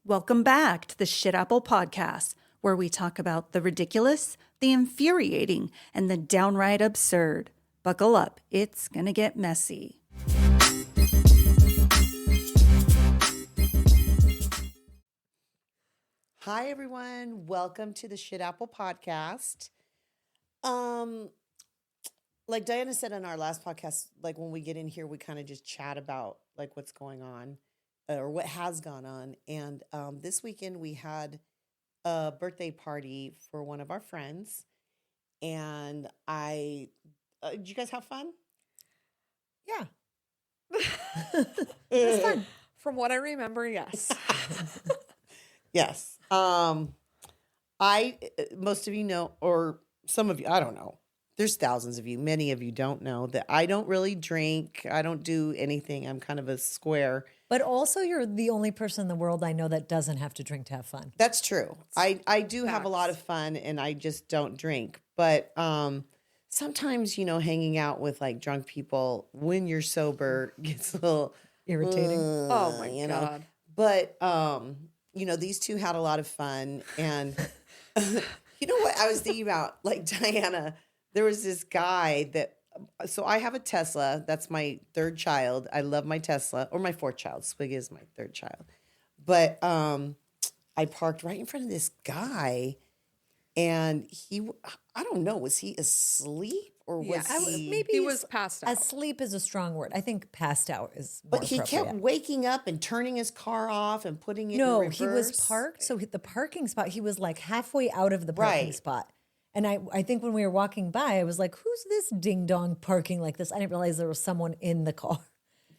Welcome back to the Shit Apple Podcast, where we talk about the ridiculous, the infuriating, and the downright absurd. Buckle up, it's gonna get messy. Hi, everyone. Welcome to the Shit Apple Podcast. Like Diana said on our last podcast, like when we get in here, we kind of just chat about like what's going on or what has gone on. And this weekend we had a birthday party for one of our friends. And did you guys have fun? Yeah. It's fun. From what I remember, yes. Yes. Most of you know, or some of you, I don't know. There's thousands of you. Many of you don't know that I don't really drink. I don't do anything. I'm kind of a square. But also, you're the only person in the world I know that doesn't have to drink to have fun. That's true. I do have a lot of fun and I just don't drink. But sometimes, hanging out with like drunk people when you're sober gets a little Irritating. Oh my God. But, these two had a lot of fun. And you know what I was thinking about? Like Diana, there was this guy so I have a Tesla. That's my third child. I love my Tesla, or my fourth child. Swig is my third child. But I parked right in front of this guy, and I don't know, was he asleep or was he? Maybe he was passed out. Asleep is a strong word. I think passed out is more But he kept waking up and turning his car off and putting it in reverse. No, he was parked. So the parking spot, he was like halfway out of the parking spot. And I think when we were walking by, I was like, who's this ding-dong parking like this? I didn't realize there was someone in the car.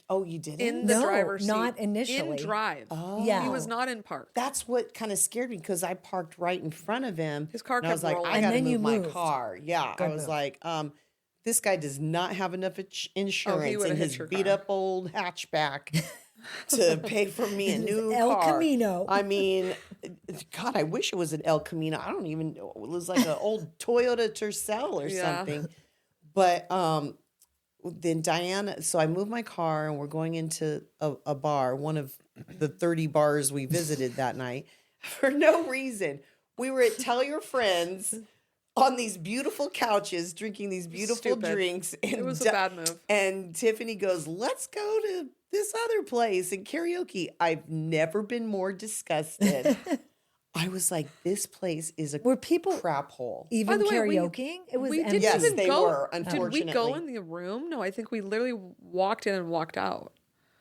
Oh, you didn't? In the driver's seat. Not initially. In drive. Oh. Yeah. He was not in park. That's what kind of scared me because I parked right in front of him. His car and I was kept like, rolling. I And got to then you move my moved. car. Yeah. Good I was move. like, this guy does not have enough insurance would've in hit his your beat car. up old hatchback to pay for me a new El car. Camino. I mean, God, I wish it was an El Camino. I don't even know. It was like an old Toyota Tercel or something. But then Diana, so I moved my car and we're going into a bar, one of the 30 bars we visited that night for no reason. We were at Tell Your Friends on these beautiful couches, drinking these beautiful Stupid. drinks. And It was a bad move. And Tiffany goes, let's go to this other place and karaoke. I've never been more disgusted. I was like, this place is a Were people crap hole. even By the way, karaokeing? It was we empty. didn't Yes, even they go. were, Did we unfortunately. go in the room? No, I think we literally walked in and walked out.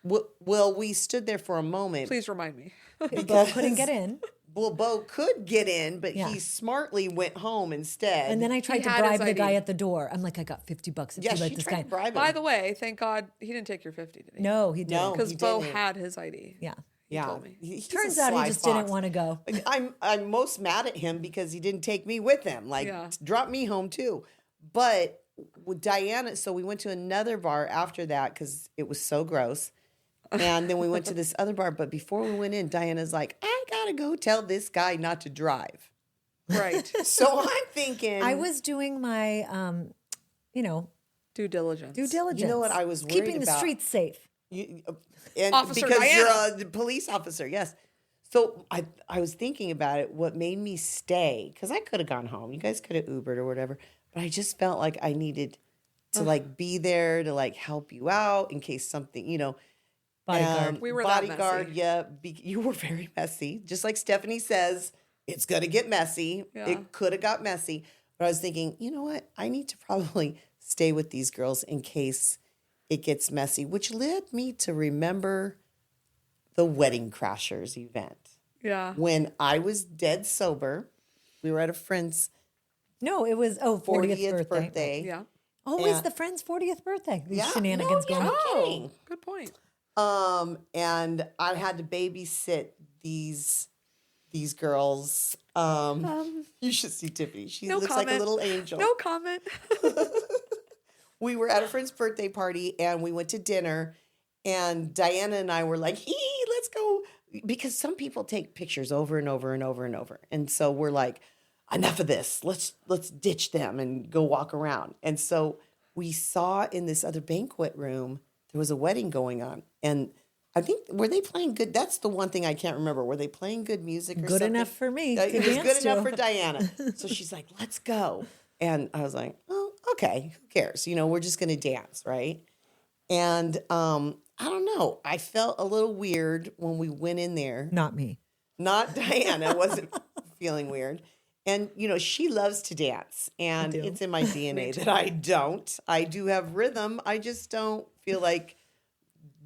Well, we stood there for a moment. Please remind me. People couldn't get in. Well, Bo could get in, but Yeah. he smartly went home instead. And then I tried to had his bribe the guy ID. at the door. I'm like, I got $50 if yeah, you let she this tried guy. to bribe him. By the way, thank God he didn't take your 50, did he? No, he didn't. No. Because he Bo didn't. had his ID. Yeah. yeah, told me. He's Turns a out he sly just fox. didn't want to go. I'm most mad at him because he didn't take me with him. Like, Yeah. drop me home too. But with Diana, so we went to another bar after that because it was so gross. And then we went to this other bar. But before we went in, Diana's like, I gotta go tell this guy not to drive. Right. So I'm thinking, I was doing my, Due diligence. due diligence. You know what I was worried Keeping the about? streets safe. And Officer because Diana. you're a police officer, yes. So I was thinking about it. What made me stay? Because I could have gone home. You guys could have Ubered or whatever. But I just felt like I needed to like be there to like help you out in case something, Bodyguard. We were that bodyguard. messy. Yeah, you were very messy. Just like Stephanie says, it's gonna get messy. Yeah. It could have got messy. But I was thinking, you know what? I need to probably stay with these girls in case it gets messy, which led me to remember the Wedding Crashers event. Yeah. When I was dead sober, we were at a friend's No, it was 40th birthday. Yeah. Always Yeah. the friend's 40th birthday. These Yeah, shenanigans no, going yeah. on. Oh, kidding. good point. And I had to babysit these girls. You should see Tiffany. She No looks like a comment. little angel. No comment. We were at a friend's birthday party and we went to dinner, and Diana and I were like, let's go. Because some people take pictures over and over and over and over. And so we're like, enough of this. Let's ditch them and go walk around. And so we saw in this other banquet room, there was a wedding going on. And I think, were they playing good? That's the one thing I can't remember. Were they playing good music or Good something? enough for me. It to was dance good enough to. for Diana. So she's like, let's go. And I was like, oh, okay, who cares? We're just going to dance, right? And I don't know. I felt a little weird when we went in there. Not me. Not Diana wasn't feeling weird. And, she loves to dance. And do. it's in my DNA that I don't. I do have rhythm. I just don't feel like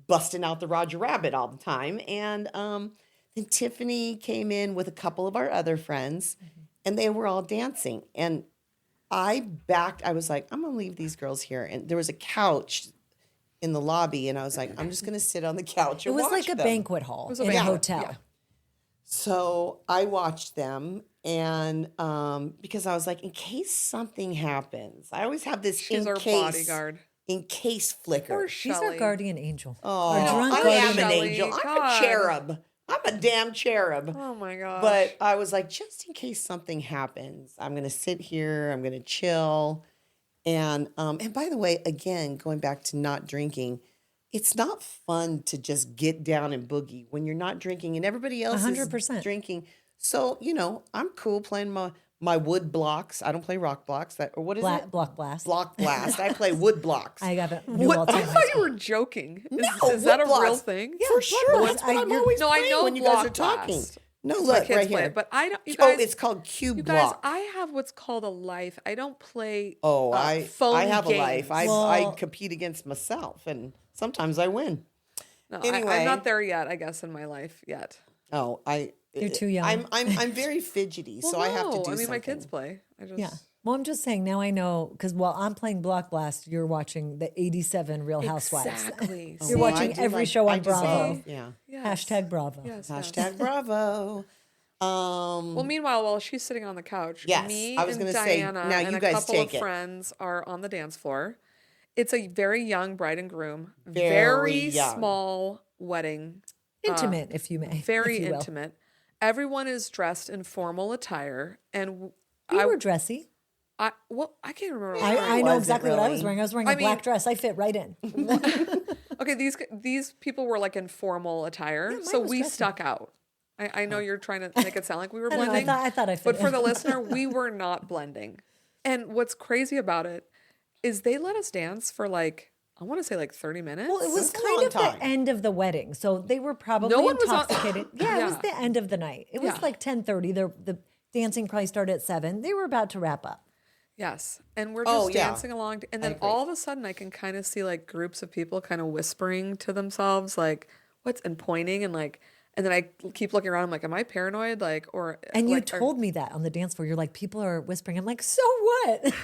busting out the Roger Rabbit all the time. And then Tiffany came in with a couple of our other friends, and they were all dancing. And I was like, I'm going to leave these girls here. And there was a couch in the lobby, and I was like, I'm just going to sit on the couch and It was watch like a them. banquet hall was a in a banquet, hotel. yeah. So I watched them, and because I was like, in case something happens, I always have this She's our bodyguard. in case flicker. Poor She's our Shelley. guardian angel. Oh, Our drunk I guardian am an Shelley, angel. I'm a God. cherub. I'm a damn cherub. Oh my gosh. But I was like, just in case something happens, I'm going to sit here. I'm going to chill. And by the way, again, going back to not drinking, it's not fun to just get down and boogie when you're not drinking and everybody else 100%. is drinking. So, I'm cool playing my wood blocks. I don't play rock blocks. Or what is it? Block blast. Block blast. I play wood blocks. I got it. New What- all I time. thought you were joking. No, Is that a wood real blocks. thing? For sure. blast. That's what I'm I- always No, I playing know when you guys are block talking. blast. No, My look kids right play here. it, but I don't. You guys, it's called cube you guys, block. I have what's called a life. I don't play. Oh, phone I have games. a life. I Well- compete against myself, and sometimes I win. No, Anyway. I'm not there yet. I guess in my life yet. Oh, You're too young. I'm very fidgety, so I have to do I mean, something. my kids play. I just Yeah. Well, I'm just saying now I know because while I'm playing Block Blast, you're watching the 87 Real Housewives. Exactly. You're Well, watching I do every show on I deserve- Bravo. Yeah. Yes. Hashtag Bravo. Yes. Hashtag Bravo. Well, meanwhile, while she's sitting on the couch, Yes, me I was and gonna say, Diana now and you a guys couple take of it. friends are on the dance floor. It's a very young bride and groom, Very very young. small wedding, Intimate, if you may. very if you will. intimate. Everyone is dressed in formal attire, and We were dressy. I can't remember. What I was wearing. I know wasn't exactly what I was really. wearing. I was wearing I a black mean- dress. I fit right in. Okay, these people were like in formal attire, mine so was we dressy. stuck out. I know you're trying to make it sound like we were I don't know, blending. I thought I fit But for in. the listener, we were not blending. And what's crazy about it is they let us dance for like, I want to say like 30 minutes. Well, it was That's a kind long of time. the end of the wedding, so they were probably No one was on- intoxicated. Yeah, it was Yeah. the end of the night. It was Yeah. like 10:30. The dancing probably started at 7. They were about to wrap up. Yes. And we're Oh, just yeah. dancing along. And then agree. all of a sudden I can kind of see like groups of people kind of whispering to themselves, like, what's, and pointing and like, and then I keep looking around. I'm like, am I paranoid? Like, or, And you like, are- told me that on the dance floor. You're like, people are whispering. I'm like, so what?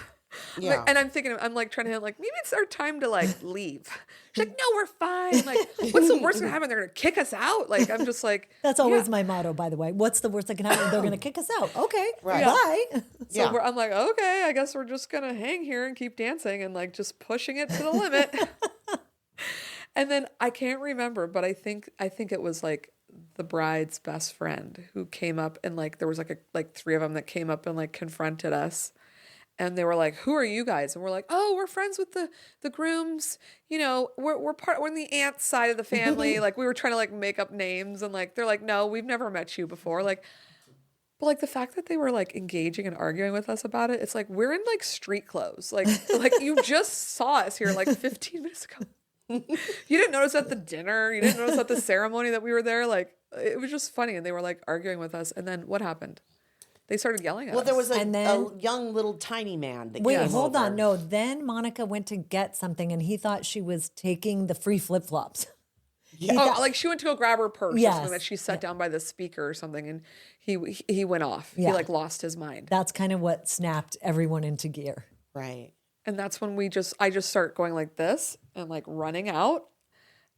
Yeah. Like, and I'm thinking, I'm like trying to hit, like, maybe it's our time to like leave. She's like, no, we're fine. Like, what's the worst gonna happen? They're gonna kick us out. Like, I'm just like, That's always yeah. my motto, by the way. What's the worst that can happen? They're going to kick us out. Okay, Right. bye. So Yeah. I'm like, okay, I guess we're just gonna hang here and keep dancing and like just pushing it to the limit. And then I can't remember, but I think it was like the bride's best friend who came up and like there was like 3 of them that came up and like confronted us. And they were like, "Who are you guys?" And we're like, "Oh, we're friends with the grooms. You know, we're on the aunt side of the family." Like we were trying to like make up names, and like they're like, "No, we've never met you before." Like, but like the fact that they were like engaging and arguing with us about it, it's like we're in like street clothes. Like you just saw us here like 15 minutes ago. You didn't notice at the dinner. You didn't notice at the ceremony that we were there. Like it was just funny, and they were like arguing with us. And then what happened? They started yelling at Well, us. there was And a then- young little tiny man that Wait, came hold over. on. No, then Monica went to get something and he thought she was taking the free flip flops. Oh, like she went to go grab her purse or Yes. something that she set down by the speaker or something, and he went off. Yeah. He like lost his mind, That's kind of what snapped everyone into gear. Right. and that's when I just start going like this and like running out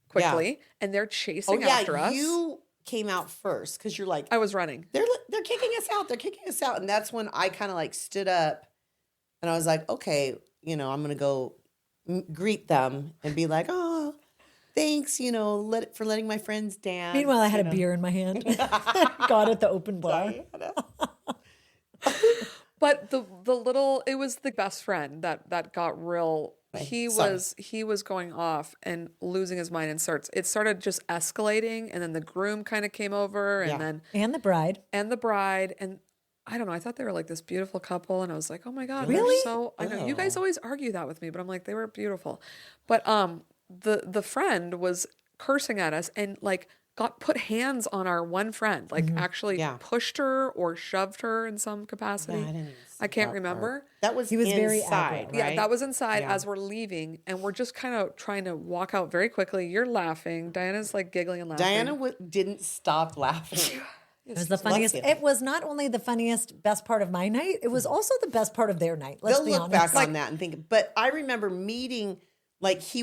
quickly, and they're Oh chasing yeah, after us. you came out first because you're like, I was running. they're kicking us out. They're kicking us out, and that's when I kind of like stood up, and I was like, okay, I'm gonna go greet them and be like, oh, thanks, for letting my friends dance. Meanwhile, I had a beer in my hand. Got at the open bar. But the little, it was the best friend that got real he Sorry. was going off and losing his mind, and it started just escalating, and then the groom kind of came over, and Yeah. then And the bride. and the bride, and I don't know, I thought they were like this beautiful couple, and I was like, oh my God, Really? they're so, I know you guys always argue that with me, but I'm like, they were beautiful. But the friend was cursing at us and like put hands on our one friend, like actually Yeah. pushed her or shoved her in some capacity. Yeah, I didn't even I see can't that remember. part. That was He was very inside, aggro. right? Yeah, that was inside Yeah. as we're leaving, and we're just kind of trying to walk out very quickly. You're laughing. Diana's like giggling and laughing. Diana didn't stop laughing. It was the funniest. you. It was not only the funniest, best part of my night, it was also the best part of their night. Let's They'll be look honest. back on that and think. But I remember meeting, like he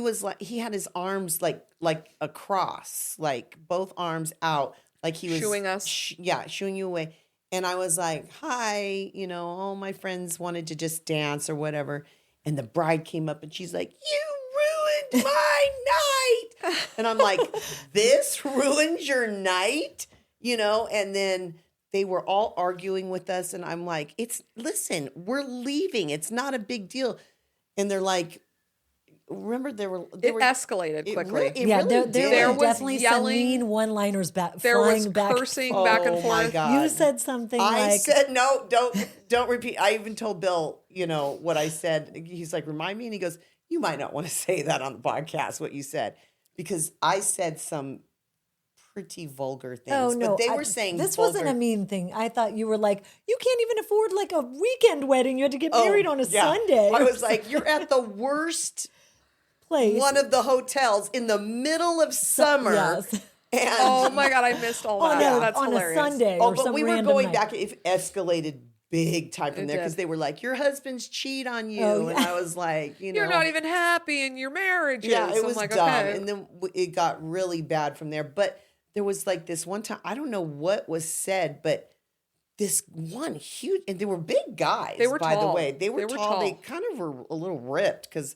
had his arms like across, like both arms out, like he was Shooing us. shooing you away. And I was like, "Hi, all my friends wanted to just dance or whatever." And the bride came up and she's like, "You ruined my night." And I'm like, "This ruined your night?" And then they were all arguing with us, and I'm like, listen, we're leaving. It's not a big deal. And they're like, remember It escalated quickly. Yeah, there There were was definitely some yelling. mean one-liners There was flying back. cursing back and Oh my forth. God. You said something I like, said, no, don't repeat. I even told Bill, what I said. He's like, remind me. And he goes, you might not want to say that on the podcast, what you said, because I said some pretty vulgar things. oh no, But they were saying this vulgar. wasn't a mean thing. I thought you were like, you can't even afford like a weekend wedding. You had to get married on a yeah. Sunday. I was like, you're at the worst place. one of the hotels in the middle of summer. Yes. And Oh my God, I missed all on that. a, That's on hilarious. a Sunday. Oh, or but some we were random going night. back. It escalated big time from It there because did. they were like, your husband's cheat on you. Oh, And yeah. I was like, You're not even happy in your marriage. Yeah, it was I'm like, dumb. okay. And then it got really bad from there. But there was like this one time, I don't know what was said, but this one huge, and they were big guys, They were by the tall. way. They were tall. They kind of were a little ripped because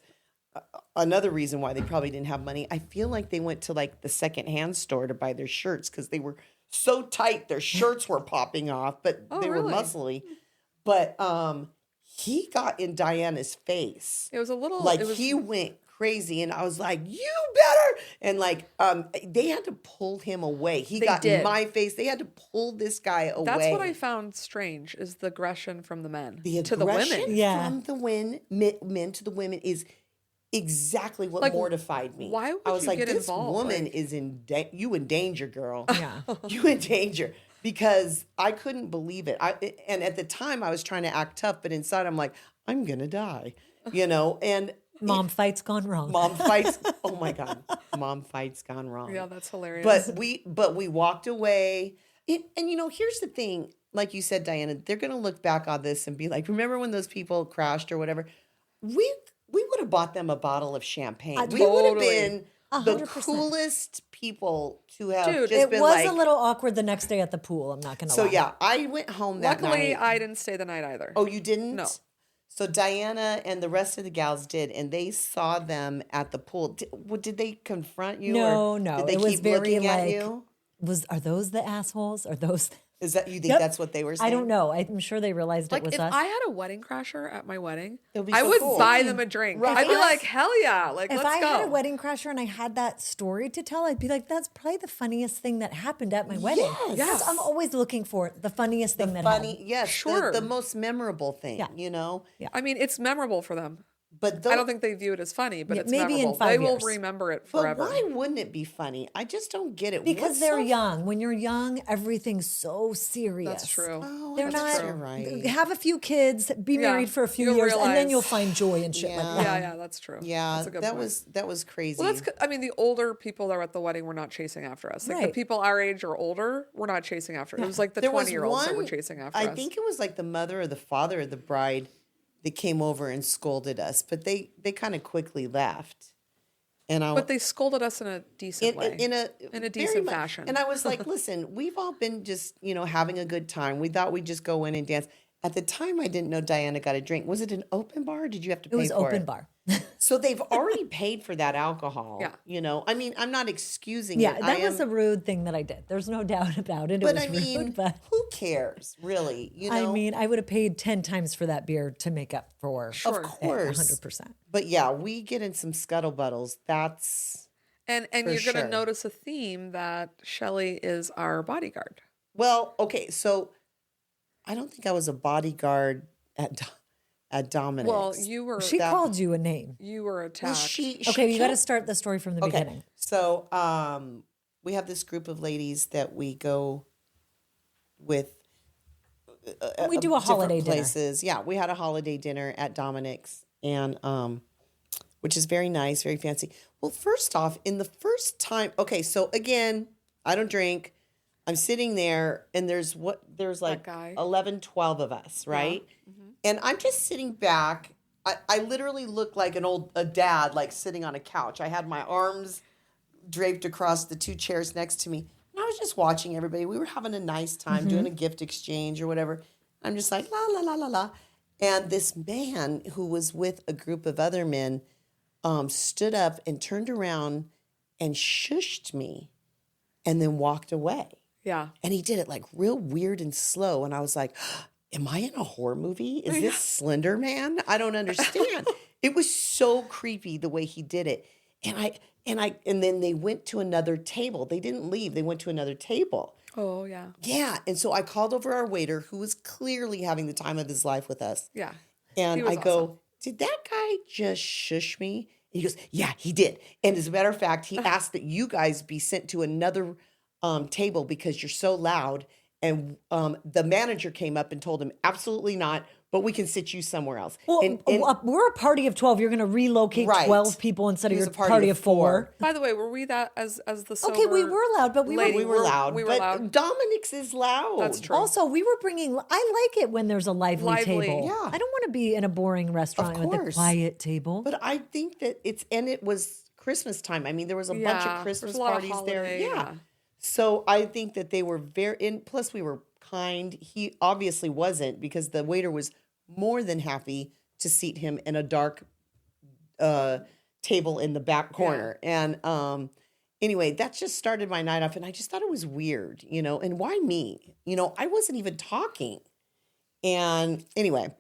another reason why they probably didn't have money, I feel like they went to like the secondhand store to buy their shirts because they were so tight, their shirts were popping off, but Oh, they were really? muscly. But he got in Diana's face. It was a little Like it was, he went crazy, and I was like, "You better!" And like, they had to pull him away. He They got did. in my face. They had to pull this guy away. That's what I found strange is the aggression from the men The to the aggression women. Yeah. from the men to the women is exactly what Like, mortified me. why would I was you like, get "This involved? woman Like- is you in danger, girl. Yeah. You in danger." Because I couldn't believe it. And at the time I was trying to act tough, but inside I'm like, I'm gonna die, And Mom fights gone wrong. mom fights. Oh my God, mom fights gone wrong. Yeah, that's hilarious. But we walked away. And here's the thing. Like you said, Diana, they're gonna look back on this and be like, remember when those people crashed or whatever? We would have bought them a bottle of champagne. We would have Totally. been the 100%. coolest people to have Dude, just It been was like. a little awkward the next day at the pool. I'm not going to So lie. yeah, I went home that luckily night. I didn't stay the night either. Oh, you didn't? No. So Diana and the rest of the gals did, and they saw them at the pool. Did they confront you? No, or no. Did they It was keep very looking at like, you? Are those the assholes? Are those? Is that you think Yep. that's what they were saying? I don't know. I'm sure they realized Like it was if us. I had a wedding crasher at my wedding, It would be I so would cool. buy them a drink. Right. I'd be If like, hell yeah, like if let's I go. had a wedding crasher and I had that story to tell, I'd be like, that's probably the funniest thing that happened at my wedding. Yes. Yes. I'm always looking for the funniest thing that Funny, happened. yes, Sure. the most memorable thing, Yeah. Yeah. I mean, it's memorable for them. But I don't think they view it as funny, but Yeah, it's maybe in memorable. 5 They will years. remember it But forever. why wouldn't it be funny? I just don't get it. Because What's they're so- young. When you're young, everything's so serious. That's true. Oh, They're that's not true. Right. have a few kids, be Yeah, married for a few you'll years, and then realize- you'll find joy and shit like Yeah. that. Yeah, that's true. Yeah, that's a good that point. was crazy. Well, I mean, the older people that were at the wedding were not chasing after us. Like the Right. people our age or older were not chasing after us. It was like the There was 20-year-olds that were one- chasing after I us. think it was like the mother or the father of the bride that came over and scolded us, but they kind of quickly left. And But they scolded us in a decent way. in a very decent fashion. And I was like, listen, we've all been just having a good time. We thought we'd just go in and dance. At the time, I didn't know Diana got a drink. Was it an open bar? Or did you have to pay for it? It was open bar. So they've already paid for that alcohol. Yeah. You know, I mean, I'm not excusing Yeah, it. that was a rude thing that I did. There's no doubt about it. But it was I mean, rude, but who cares, really? You know, I mean, I would have paid 10 times for that beer to make up for of course, 100%. But yeah, we get in some scuttlebuttles. That's And For you're going sure. to notice a theme that Shelley is our bodyguard. well, okay. So I don't think I was a bodyguard at Dominic's. Well, you were She called you a name. attacked. Well, she Okay, you got to kept- start the story from the Okay, beginning. so we have this group of ladies that we go with. We do a different holiday dinner. places. Yeah, we had a holiday dinner at Dominic's, and which is very nice, very fancy. Well, first off, in the first time, okay, so again, I don't drink. I'm sitting there, and there's like guy. 11, 12 of us, right? And I'm just sitting back. I literally look like a dad, like sitting on a couch. I had my arms draped across the two chairs next to me. And I was just watching everybody. We were having a nice time doing a gift exchange or whatever. I'm just like, la, la, la, la, la. And this man who was with a group of other men stood up and turned around and shushed me and then walked away. Yeah. And he did it like real weird and slow. And I was like, am I in a horror movie? Is this Slender Man? I don't understand. It was so creepy the way he did it. And then they went to another table. They didn't leave. They went to another table. Oh, yeah. Yeah. And so I called over our waiter who was clearly having the time of his life with us. Yeah. And He was I go, awesome. did that guy just shush me? And he goes, yeah, he did. And as a matter of fact, he asked that you guys be sent to another table because you're so loud. And the manager came up and told him, absolutely not, but we can sit you somewhere else. Well, And we're a party of 12. You're going to relocate Right. 12 people instead He of was your a party of 4. By the way, were we that as the sober Okay, we were loud, but we lady? we were loud. We were but loud. Dominic's is loud. That's true. Also, we were bringing, I like it when there's a lively table. Yeah. I don't want to be in a boring restaurant with a course. quiet table. But I think that it was Christmas time. I mean, there was a bunch Yeah, of Christmas there's a lot of parties there. holiday, yeah. So I think that they were plus we were kind. He obviously wasn't because the waiter was more than happy to seat him in a dark table in the back corner. And anyway, that just started my night off. And I just thought it was weird, and why me? I wasn't even talking. And anyway,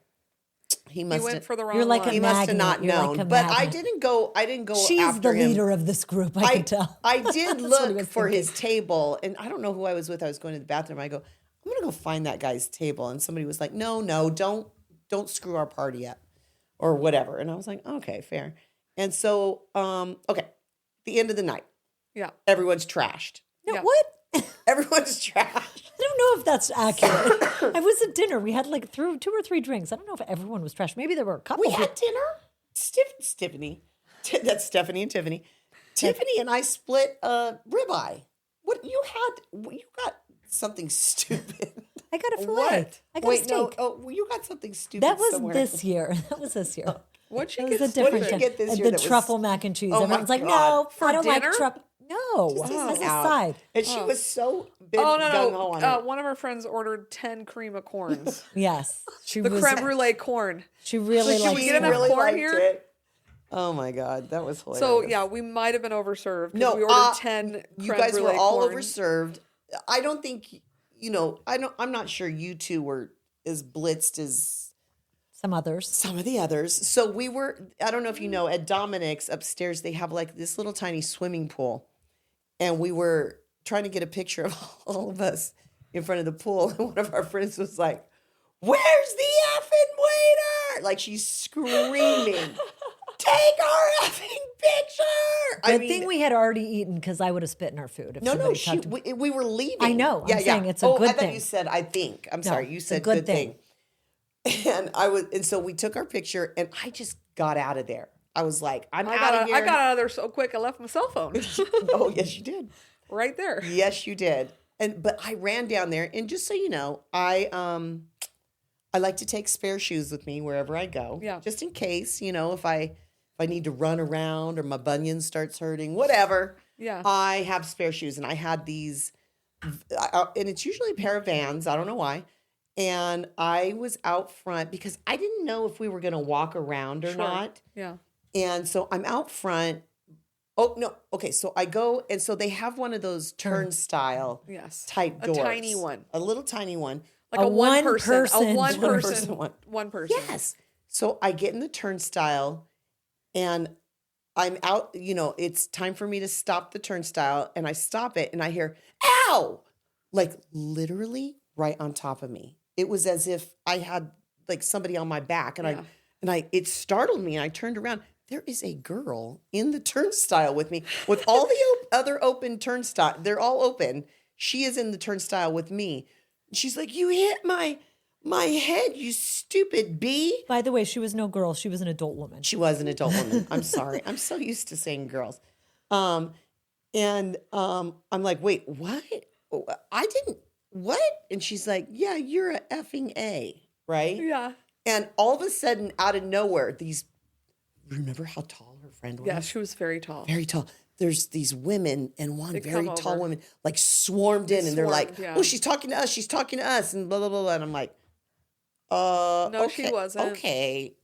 he must went have for the wrong You're like one. a he must have magnet. not You're like known. a But I magnet. didn't go She's after the him. leader of this group, I can tell. I did That's what he look was for thinking. his table, and I don't know who I was with. I was going to the bathroom. I go, I'm going to go find that guy's table. And somebody was like, no, don't screw our party up or whatever. And I was like, okay, fair. And so, okay, the end of the night, Yeah. everyone's trashed. No, Yeah. what? Everyone's trashed. I don't know if that's accurate. I was at dinner. We had like 2 or 3 drinks. I don't know if everyone was trash. Maybe there were a couple. We had dinner. Stephanie. That's Stephanie and Tiffany. Tiffany and I split a ribeye. What you got something stupid. I got a fillet. What? I got a Wait, steak. no. Oh, you got something stupid. That was somewhere. this year. That was this year. What'd you It was get? a different did you time. get this year The that was- truffle mac and cheese. Oh my Everyone's like, God. no, For I don't dinner? like truffle. No, Just as a out. side. And she was so big, Oh gung-ho on no! it. One of our friends ordered 10 cream of corns. Yes, she The was. creme brulee corn. She really Should we likes get enough corn. corn liked here? it. Oh my God, that was hilarious. So yeah, we might have been overserved. 'Cause No, we ordered 10. you creme guys were brulee all corn. overserved. I don't think I'm not sure you two were as blitzed as Some others. some of the others. So we were, I don't know if you know, at Dominic's upstairs, they have like this little tiny swimming pool. And we were trying to get a picture of all of us in front of the pool. And one of our friends was like, where's the effing waiter? Like she's screaming, take our effing picture. Good thing we had already eaten because I would have spit in our food. If No, somebody she, talked to- we were leaving. I know. I'm saying it's a good I thought thing. you said I think. I'm sorry. You it's a said good good thing. And so we took our picture, and I just got out of there. I was like, I'm out of here. I got out of there so quick. I left my cell phone Oh, yes, you did. right there. Yes, you did. But I ran down there, and just so you know, I like to take spare shoes with me wherever I go. Yeah. Just in case, if I need to run around or my bunion starts hurting, whatever. Yeah. I have spare shoes, and I had these, and it's usually a pair of Vans. I don't know why. And I was out front because I didn't know if we were going to walk around or Sure. not. Yeah. And so I'm out front. Oh, no. Okay. So I go, and so they have one of those turnstile Yes. type A doors. tiny one. A little tiny one. Like A a one person. one-person A one door. person. One. One person. Yes. So I get in the turnstile and I'm out, it's time for me to stop the turnstile, and I stop it and I hear, ow, like literally right on top of me. It was as if I had like somebody on my back, and it startled me, and I turned around. There is a girl in the turnstile with me, with all the other open turnstile. They're all open. She is in the turnstile with me. She's like, you hit my head, you stupid bee. By the way, she was no girl. She was an adult woman. She was an adult woman. I'm sorry. I'm so used to saying girls. I'm like, wait, what? I didn't, what? And she's like, yeah, you're a effing A, right? Yeah. And all of a sudden, out of nowhere, remember how tall her friend was? Yeah, she was very tall. Very tall. There's these women, and one They very come tall over. woman like swarmed in, and they're like, swarmed, yeah. oh, she's talking to us. She's talking to us, and blah, blah, blah, blah. And I'm like, No, okay, she wasn't. Okay,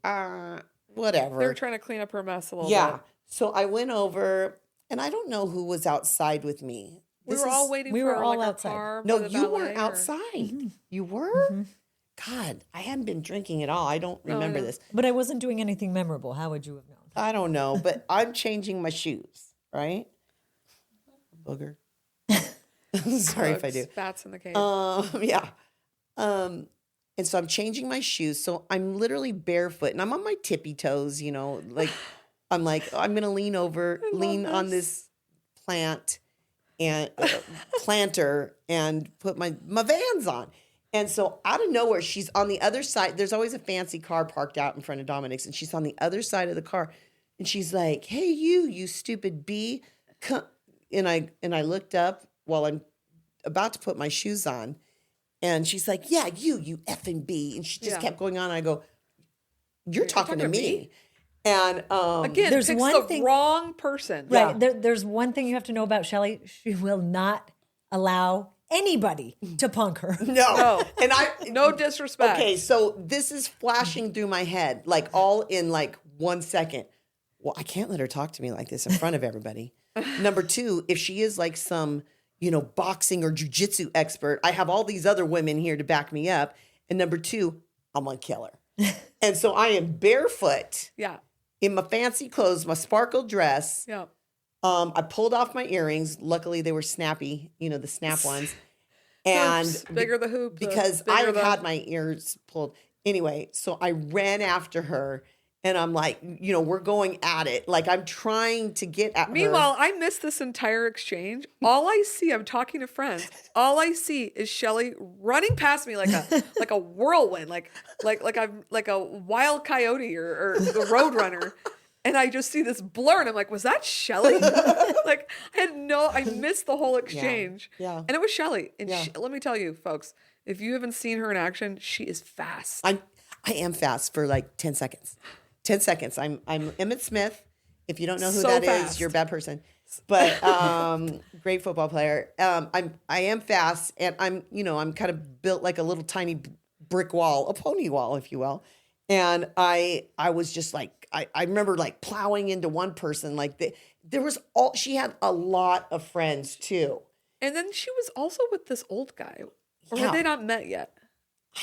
whatever. They were trying to clean up her mess a little Yeah. bit. So I went over, and I don't know who was outside with me. We were all waiting we for were all like outside. a car. No, by the you ballet weren't or- outside. You were? God, I hadn't been drinking at all. I don't remember know. this. But I wasn't doing anything memorable. How would you have known? I don't know, but I'm changing my shoes, right? Booger. Sorry if I do. Bats in the cave. Yeah. And so I'm changing my shoes. So I'm literally barefoot, and I'm on my tippy toes, like I'm going to lean on this planter and put my Vans on. And so out of nowhere, she's on the other side. There's always a fancy car parked out in front of Dominic's, and she's on the other side of the car. And she's like, hey, you stupid bee. Come. And I looked up while I'm about to put my shoes on. And she's like, yeah, you effing bee. And she just kept going on. And I go, you're talking to me. And Again, there's picks one the thing- wrong person. Right. There's one thing you have to know about Shelley. She will not allow anybody to punk her. no. And No disrespect. Okay, so this is flashing through my head, like all in like 1 second. Well, I can't let her talk to me like this in front of everybody. Number two, if she is like some, boxing or jujitsu expert, I have all these other women here to back me up. And number two, I'm gonna kill her. And so I am barefoot Yeah. in my fancy clothes, my sparkle dress. Yeah. I pulled off my earrings. Luckily, they were snappy, the snap ones. And Hoops. Bigger the hoop. because bigger I the- had my ears pulled. Anyway, so I ran after her, and I'm like, we're going at it. Like I'm trying to get at her. Meanwhile, I missed this entire exchange. All I see, I'm talking to friends. All I see is Shelley running past me like a whirlwind, like I'm like a wild coyote or the road runner. And I just see this blur, and I'm like, was that Shelley? Like I missed the whole exchange. Yeah. And it was Shelley. And Yeah. let me tell you, folks, if you haven't seen her in action, she is fast. I am fast for like 10 seconds. 10 seconds. I'm Emmett Smith. If you don't know who So that is, fast. you're a bad person. But great football player. I am fast, and I'm kind of built like a little tiny brick wall, a pony wall, if you will. And I was just like, I remember like plowing into one person. Like she had a lot of friends too. And then she was also with this old guy. Or Yeah. had they not met yet?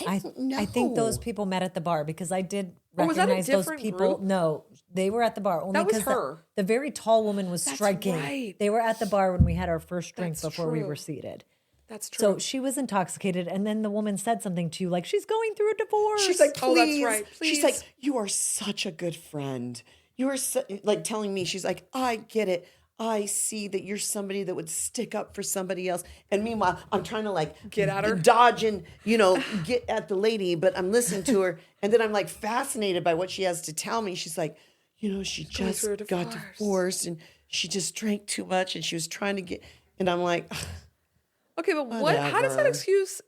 I don't know. I think those people met at the bar because I did Oh, was that a recognize those different people. group? No, they were at the bar. Only That was because her. The very tall woman was That's striking. right. They were at the bar when we had our first drink That's before we true. were seated. That's true. So she was intoxicated, and then the woman said something to you, like she's going through a divorce. She's like, Oh, that's please. right, She's please. like, you are such a good friend. You are like telling me, she's like, I get it. I see that you're somebody that would stick up for somebody else. And meanwhile, I'm trying to like Get at her? dodge and, get at the lady, but I'm listening to her. And then I'm like fascinated by what she has to tell me. She's like, she going just through a got divorce. divorced, and she just drank too much, and she was trying to get, and I'm like, Okay, but how does that Whatever. excuse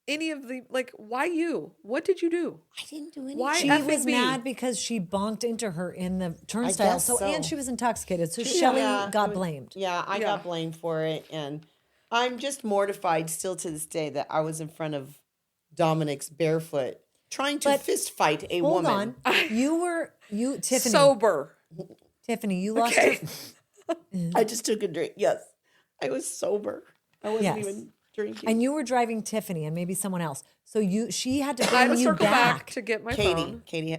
any of the, why you? What did you do? I didn't do anything. Why She effing was me? mad because she bonked into her in the turnstile. guess So, so. and she was intoxicated. So Shelley Yeah, got it was- blamed. Yeah, I Yeah. got blamed for it. And I'm just mortified still to this day that I was in front of Dominic's barefoot, trying to fist fight a Hold woman. on. Tiffany. Sober. Tiffany, you lost Okay. I just took a drink. Yes, I was sober. I wasn't Yes. even drinking. And you were driving Tiffany and maybe someone else. So she had to I had bring to you circle back. back to get my Katie. phone. Katie.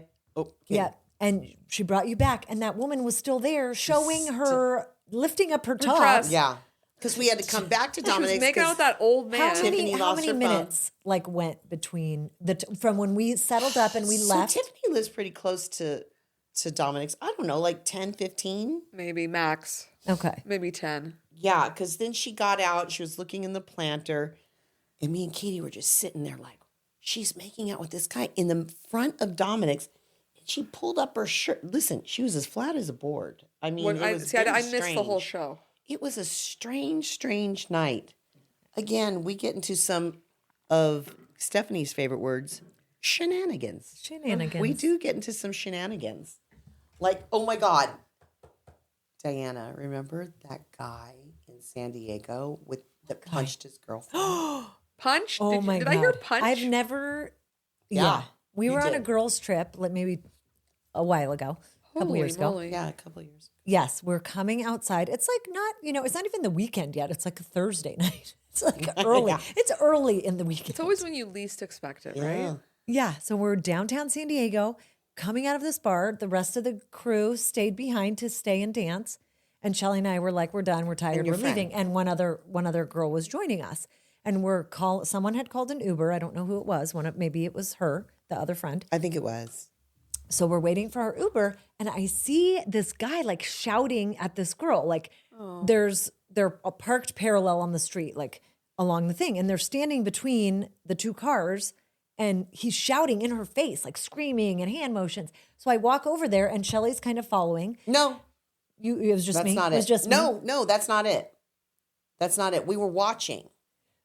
Yeah. And she brought you back. And that woman was still there showing her, lifting up her top. dress. Yeah, because we had to come back to She was Dominic's. making out with that old man. Tiffany How lost many her phone. minutes went between from when we settled up and we So left? Tiffany lives pretty close to Dominic's. I don't know, like 10, 15. Maybe max. Okay. Maybe 10. Yeah, because then she got out. She was looking in the planter. And me and Katie were just sitting there like, she's making out with this guy in the front of Dominic's. And she pulled up her shirt. Listen, she was as flat as a board. I mean, it was very I missed the whole strange. show. It was a strange night. Again, we get into some of Stephanie's favorite words, shenanigans. Shenanigans. We do get into some shenanigans. Like, oh my God. Diana, remember that guy in San Diego that punched his girlfriend? Punch? Oh my did God. I hear punch? I've never. Yeah, Yeah. We you were on a did. girls' trip, like maybe a while ago, a couple Holy years ago. moly. Yeah, a couple of years. Yes, we're coming outside. It's like not, it's not even the weekend yet. It's like a Thursday night. It's like early. Yeah. It's early in the weekend. It's always when you least expect it, Yeah. right? Yeah. So we're downtown San Diego, coming out of this bar. The rest of the crew stayed behind to stay and dance. And Shelley and I were like, we're done. We're tired. your We're leaving. And one other girl was joining us. And someone had called an Uber. I don't know who it was. Maybe it was her, the other friend. I think it was. So we're waiting for our Uber, and I see this guy like shouting at this girl. Like they're parked parallel on the street, like along the thing, and they're standing between the two cars, and he's shouting in her face, like screaming and hand motions. So I walk over there, and Shelley's kind of following. No, It was just that's me. not It was it. just me. No, that's not it. That's not it. We were watching.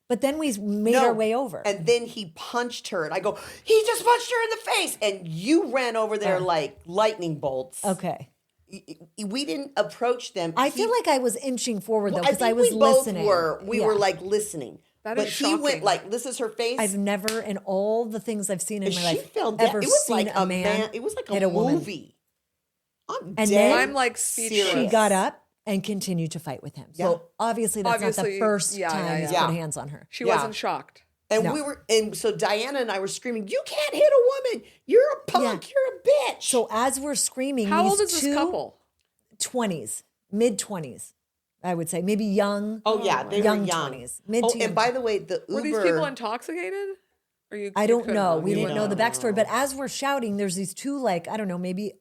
But then we made our way over. And then he punched her. And I go, he just punched her in the face. And you ran over there like lightning bolts. Okay. We didn't approach them. I feel like I was inching forward though I because think I was we both listening. were. We Yeah. were like listening. That but is he went shocking. like, this is her face. I've never, in all the things I've seen in and my she life, fell down. ever It was seen like a man. It was like hit a a woman. movie. I'm And dead then- I'm like speechless. serious. She got up and continued to fight with him. So Yeah. obviously that's not the Obviously, first yeah, time yeah, he's yeah. put hands on her. She Yeah. wasn't shocked. And No. and so Diana and I were screaming, you can't hit a woman. You're a punk. Yeah. You're a bitch. So as we're screaming, How these old is this two couple? 20s, mid-20s, I would say. Maybe young. oh, yeah, they young were young. 20s. Mid Oh, to young and by the way, the Uber. Were these people intoxicated? Or I you don't couldn't know. We You didn't know wouldn't the backstory. But as we're shouting, there's these two, like, I don't know, maybe,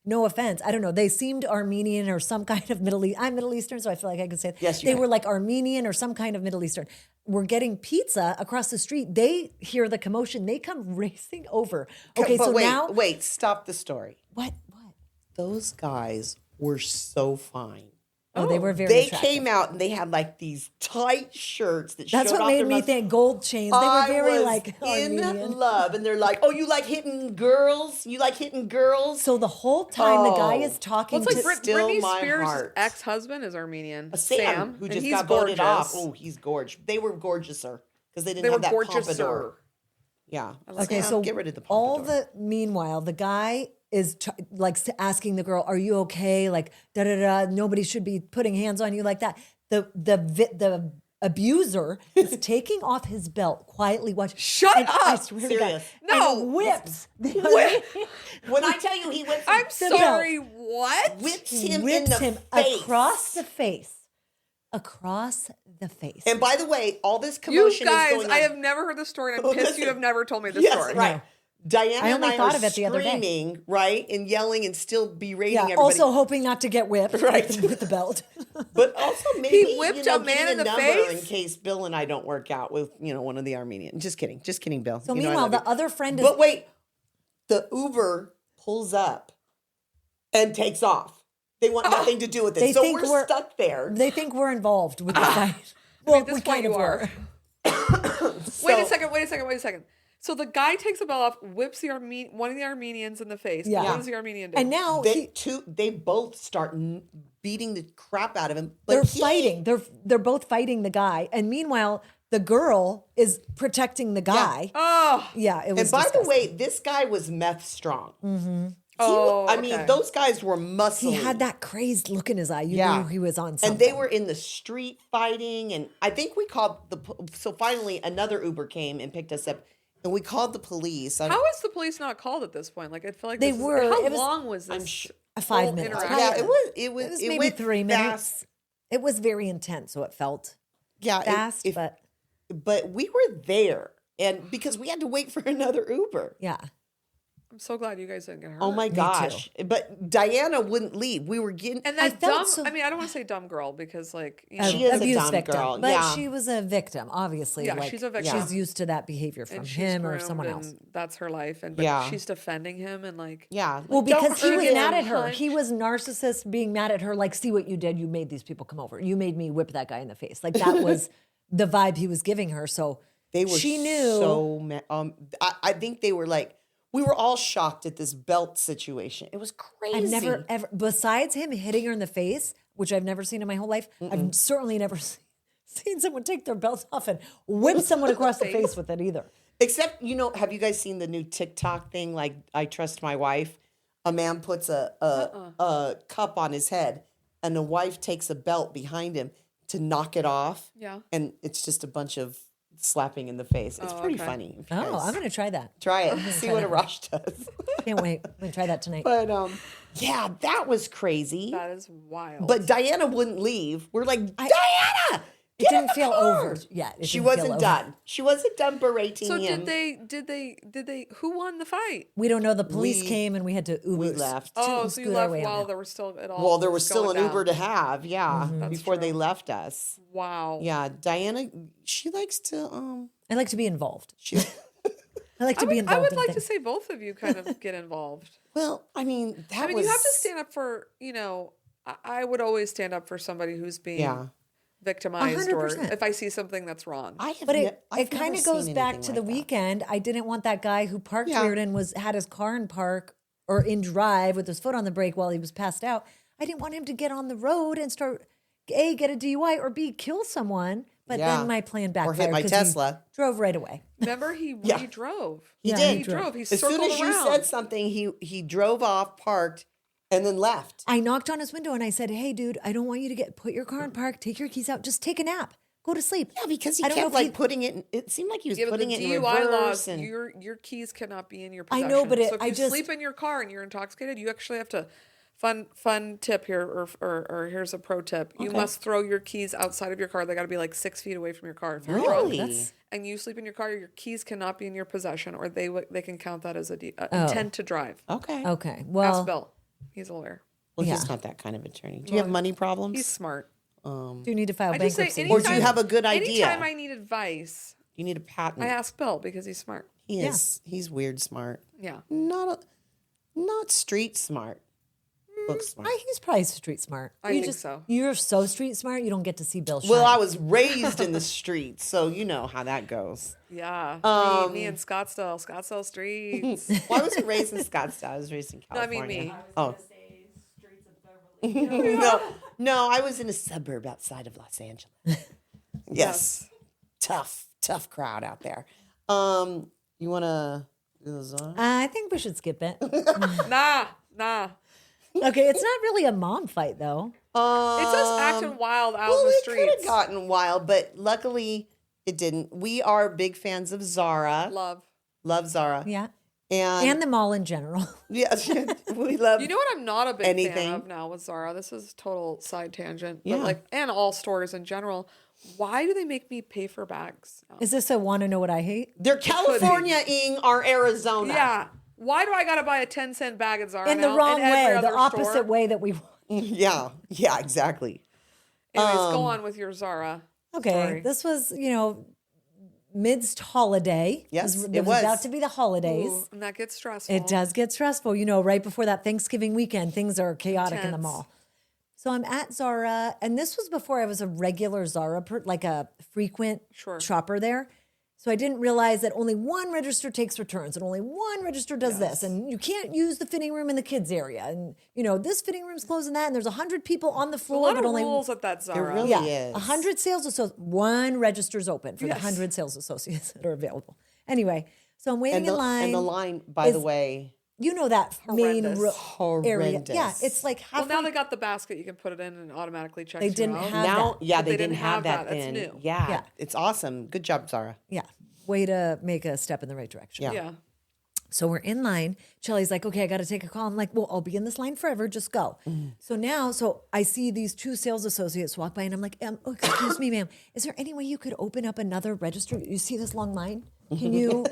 no offense, I don't know. They seemed Armenian or some kind of Middle East. I'm Middle Eastern, so I feel like I could say it. Yes, you they can. were like Armenian or some kind of Middle Eastern. We're getting pizza across the street. They hear the commotion. They come racing over. Okay, but so wait, now. wait, stop the story. What? Those guys were so fine. Oh, they were very They attractive. came out and they had like these tight shirts that That's showed what off made their me muscles. think gold chains. They were I very was like in Armenian. love, and they're like, "Oh, you like hitting girls? You like hitting girls?" So the whole time the guy Oh. is talking Well, it's to like Still Britney my Spears' heart. ex-husband is Armenian. Sam, who and just he's got voted off. gorgeous. Oh, he's gorgeous. They were gorgeouser because they didn't They have were that gorgeous. pompadour. Yeah. Okay, Sam, so get rid of the all pompadour. meanwhile, the guy is asking the girl, "Are you okay?" Like da da da. Nobody should be putting hands on you like that. The abuser is taking off his belt quietly. Watch. Shut and I up! swear to God, Serious. No. and whips. When I tell you he went I'm The sorry, what? whips him in whips the him face. across the face. Across the face. And by the way, all this You commotion is guys, going on. I have never heard this story, and I'm Oh, pissed listen. you have never told me this Yes, story. right. Diana I and only I thought are of it the other day. screaming, right, and yelling and still berating yeah. everybody. Also hoping not to get whipped Right. with the belt. But also maybe whipped a a man give in the number face? in case Bill and I don't work out with one of the Armenian. Just kidding, Bill. So You know I meanwhile, love the you. other friend is But wait, the Uber pulls up and takes off. They want nothing to do with it. They So think we're stuck there. They think we're involved with the fight. Well, At this we point kind you of are. were. Wait a second. So the guy takes a belt off, whips one of the Armenians in the face. Yeah. What does the Armenian do? And now They both start beating the crap out of him. But they're fighting. They're both fighting the guy. And meanwhile, the girl is protecting the guy. Oh, Yeah, it was. And by disgusting. the way, this guy was meth strong. oh. I mean, those guys were muscly. he had that crazed look in his eye. You Yeah. knew he was on something. And they were in the street fighting. And I think we called so finally another Uber came and picked us up. And we called the police. How is the police not called at this point? Like, I feel like They this were. Is, how It was- long was this? 5 whole minutes. interaction? Yeah, it was. It was It maybe went 3 fast. minutes. It was very intense, so it felt Yeah, fast, but we were there, and because we had to wait for another Uber. yeah. I'm so glad you guys didn't get hurt. Oh my gosh! But Diana wouldn't leave. We were getting. And I that felt dumb. so- I mean, I don't want to say dumb girl because, like, you know, She is a abuse dumb victim, girl, but yeah. she was a victim, obviously. Yeah, like, she's a victim. She's used to that behavior from and she's him or groomed someone and else. That's her life, and but Yeah. she's defending him and like. Yeah. Well, Don't because he hurt was him. mad at her. punch. He was narcissist being mad at her, like, see what you did. You made these people come over. You made me whip that guy in the face. Like, that was the vibe he was giving her. So They were she knew. so mad. I think they were like, we were all shocked at this belt situation. It was crazy. I've never ever, besides him hitting her in the face, which I've never seen in my whole life, I've certainly never seen someone take their belt off and whip someone across the face with it either. Except, have you guys seen the new TikTok thing? Like, I trust my wife. A man puts a cup on his head, and the wife takes a belt behind him to knock it off. Yeah. And it's just a bunch of slapping in the face. It's pretty okay. funny. If you Oh, guys I'm going to try that. try it. See what Arash does. Can't wait. I'm going to try that tonight. But yeah, that was crazy. That is wild. But Diana wouldn't leave. We're like, Diana, It didn't feel over yet. It She didn't feel wasn't over. done. She wasn't done berating so him. did they? Who won the fight? We don't know. The police We- came and we had to Uber. we left. Oh, so you scoot our left way on while out. there was still it all. Well, there was still going an down. Uber to have, yeah, Mm-hmm. before they true. left us. Wow. Yeah, Diana, she likes to I like to be involved. she I like to be I involved would in like things. to say both of you kind of get involved. well, I mean, that I mean, was you have to stand up for, I would always stand up for somebody who's being Yeah. victimized or 100%. if I see something that's wrong. I have But ne- it I've kind never of goes seen back anything to the like that. weekend. I didn't want that guy who parked Yeah. weird and had his car in park or in drive with his foot on the brake while he was passed out. I didn't want him to get on the road and start A, get a DUI or B, kill someone. But Yeah. then my plan Or backfired. hit my 'cause he Tesla. drove right away. Remember, he Yeah. drove. He Yeah, did. He drove. He As circled soon as you around. said something, he drove off, parked, and then left. I knocked on his window and I said, "Hey, dude, I don't want you to put your car in park. Take your keys out. Just take a nap. Go to sleep." Yeah, because he I don't know kept if he- like putting it. It seemed like he was Yeah, but the putting it in DUI reverse. laws, And your keys cannot be in your I possession. know, but so if I you just- sleep in your car and you're intoxicated, you actually have to. Fun tip here, or here's a pro tip: you must throw your keys outside of your car. They got to be like 6 feet away from your car. If you're Really? drunk and you sleep in your car, your keys cannot be in your possession, or they can count that as a intent to drive. okay. Okay. Ask Well, Bill; he's a lawyer. Well, Yeah. he's not that kind of attorney. Do you have money problems? He's smart. do you need to file I just say bankruptcy? anytime, Or do you have a good idea? Anytime I need advice, You need a patent. I ask Bill because he's smart. He is. He's weird smart. Yeah. Not street smart. Book smart. He's probably street smart. I think so. You're so street smart, you don't get to see Bill shine. Well, I was raised in the streets, so you know how that goes. Yeah. Me in Scottsdale streets. Well, I wasn't raised in Scottsdale. I was raised in No, I California. mean me. Oh. No, I was in a suburb outside of Los Angeles. Yes. Tough crowd out there. You want to do those on? I think we should skip it. Nah. Okay, it's not really a mom fight though. It's us acting wild out in Well, the it could have streets. gotten wild, but luckily it didn't. We are big fans of Zara. Love. Zara. Yeah. And, And the mall in general. yeah, we love. You know what I'm not a big Anything. fan of now with Zara? This is total side tangent. Yeah. But and all stores in general. Why do they make me pay for bags now? Is this a want to know what I hate? They're California-ing our Arizona. Yeah. Why do I gotta buy a 10-cent bag at Zara In the now wrong and every way, the other opposite store? way that we want. Yeah, exactly. Anyways, go on with your Zara. Okay, story. this was, midst holiday. Yes, it it was was. about to be the holidays. Ooh, and that gets stressful. It does get stressful. Right before that Thanksgiving weekend, things are chaotic in the Intense. mall. So I'm at Zara, and this was before I was a regular Zara, like a frequent Sure. shopper there. So I didn't realize that only one register takes returns and only one register does this. And you can't use the fitting room in the kids area. And, this fitting room's closing that. And there's 100 people on the A floor, lot but of only rules at that Zara. really is. 100 sales associates. One register's open for the Yes. 100 sales associates that are available. Anyway, so I'm waiting And the, in line. and the line, by the is- way, that main Horrendous. area. Yeah, Horrendous. it's like Well, halfway. now they got the basket you can put it in and automatically checks They you didn't out. have now, that. yeah, But they didn't have that That's then. new. Yeah, Yeah. it's awesome. Good job, Zara. Yeah, way to make a step in the right direction. Yeah. Yeah. So we're in line. Shelly's like, okay, I got to take a call. I'm like, well, I'll be in this line forever. Just go. So I see these two sales associates walk by and I'm like, oh, excuse me, ma'am. Is there any way you could open up another register? You see this long line? Can you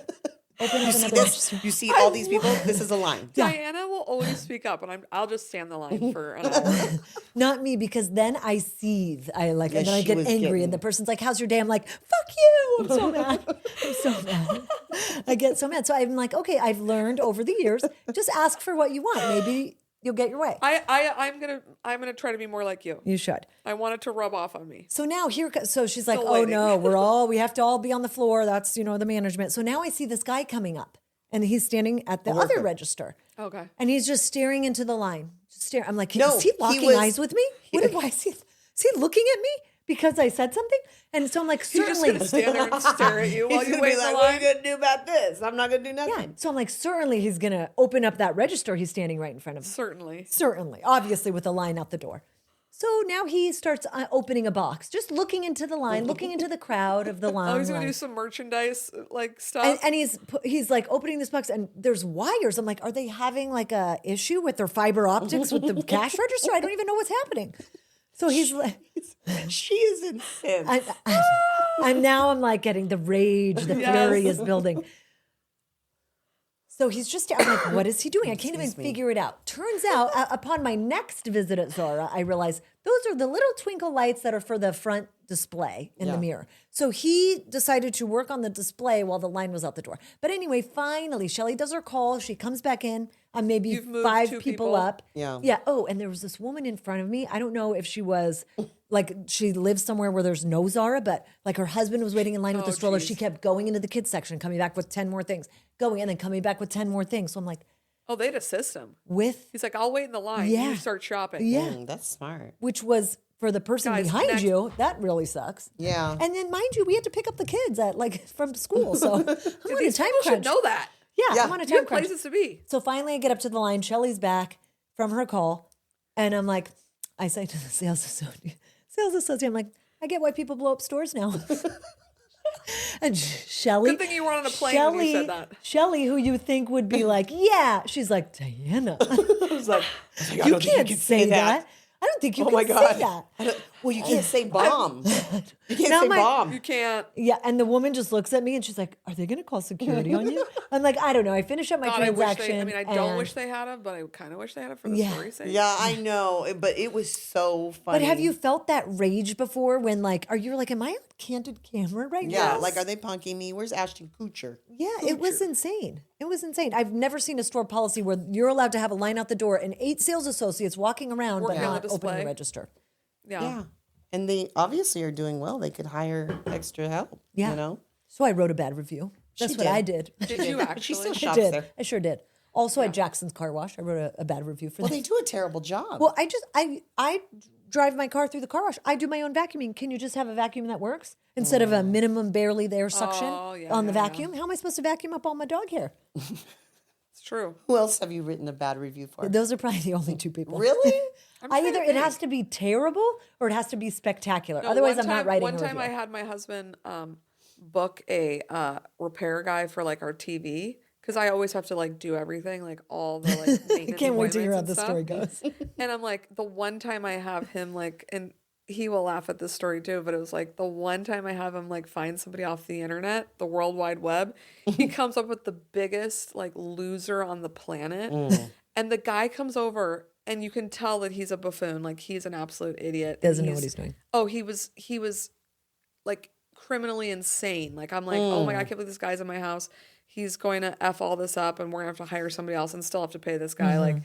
open up See another this? register? You see all these people? This is a line. Diana will always speak up, and I'll just stand the line for an hour. Not me, because then I seethe. And then I she get was angry, getting- and the person's like, "How's your day?" I'm like, "Fuck you!" I'm so mad. I'm so mad. I get so mad. So I'm like, okay, I've learned over the years, just ask for what you want. Maybe you'll get your way. I'm gonna try to be more like you. You should. I want it to rub off on me. So now so she's like, Still "Oh waiting. no, we have to all be on the floor. That's the management." So now I see this guy coming up, and he's standing at the other register. Okay. And he's just staring into the line. Just staring. I'm like, No, is he he locking was- eyes with me? Why is he looking at me because I said something? And so I'm like, He's just certainly. gonna stand there and stare at you while He's you gonna wait be in the like, what are line. you gonna do about this? I'm not gonna do nothing. Yeah. So I'm like, certainly he's going to open up that register he's standing right in front of. Certainly. Certainly. Obviously with the line out the door. So now he starts opening a box, just looking into the line, looking into the crowd of the line. Oh, he's gonna line. do some merchandise like stuff. And he's like opening this box and there's wires. I'm like, are they having like a issue with their fiber optics with the cash register? I don't even know what's happening. So he's like, She is intense. I'm like getting the rage, the fury is building. So I'm like, what is he doing? I can't even figure it out. Turns out, upon my next visit at Zara, I realized those are the little twinkle lights that are for the front display in the mirror. So he decided to work on the display while the line was out the door. But anyway, finally, Shelley does her call. She comes back in. Maybe You've moved 5 two people people. up. Yeah. Yeah. Oh, and there was this woman in front of me. I don't know if she was like, she lives somewhere where there's no Zara, but like her husband was waiting in line with the stroller. geez. She kept going into the kids section, coming back with 10 more things, going and then coming back with 10 more things. So I'm like, Oh, they'd assist him. with, He's like, I'll wait in the line. Yeah. You start shopping. yeah, That's smart. which was for the person Guys, behind next- you. That really sucks. Yeah. And then mind you, we had to pick up the kids from school. So I'm on a These time people should crunch. know that. Yeah, I'm on a You time have crunch. places to be. So finally I get up to the line. Shelley's back from her call. And I'm like, I say to the sales associate, I'm like, I get why people blow up stores now. And Shelley. Good thing you were on a plane when you said that. Shelley, who you think would be like, yeah. She's like, Diana. I was like, I You don't think can't can say that. I don't think you Oh can my God. say that. Well, you can't say bomb. You can't Now say my- bomb. You can't. Yeah, and the woman just looks at me and she's like, "Are they going to call security on you?" I'm like, "I don't know." I finish up my God, I transaction. don't and- wish they had him, but I kind of wish they had him for the Yeah. story's sake. Yeah, I know, but it was so funny. But have you felt that rage before? When you're like, "Am I on candid camera right Yeah, now?" like, are they punking me? Where's Ashton Kutcher? Yeah, it was insane. It was insane. I've never seen a store policy where you're allowed to have a line out the door and 8 sales associates walking around Working but on not the opening the display. register. Yeah. And they obviously are doing well. They could hire extra help. Yeah. You know? So I wrote a bad review. That's She what did. I did. Did you But she actually? still I shops did. there. I sure did. Also at Jackson's Car Wash, I wrote a bad review for Well, them. they do a terrible job. Well, I drive my car through the car wash. I do my own vacuuming. Can you just have a vacuum that works instead of a minimum barely there suction on the vacuum? How am I supposed to vacuum up all my dog hair? It's true. Who else have you written a bad review for? Those are probably the only 2 people. Really? It has to be terrible or it has to be spectacular. No, Otherwise, one I'm not time- writing One a time review. I had my husband book a repair guy for like our TV because I always have to like do everything, like all the like maintenance. I can't wait to hear how appointments the and story stuff. goes. And I'm like, the one time I have him like, and he will laugh at this story too, but it was like the one time I have him like find somebody off the internet, the World Wide Web, he comes up with the biggest like loser on the planet. And the guy comes over and you can tell that he's a buffoon, like he's an absolute idiot. Doesn't know what he's doing. Oh, he was like criminally insane. Like I'm like, oh my God, I can't believe this guy's in my house. He's going to F all this up and we're gonna have to hire somebody else and still have to pay this guy. Like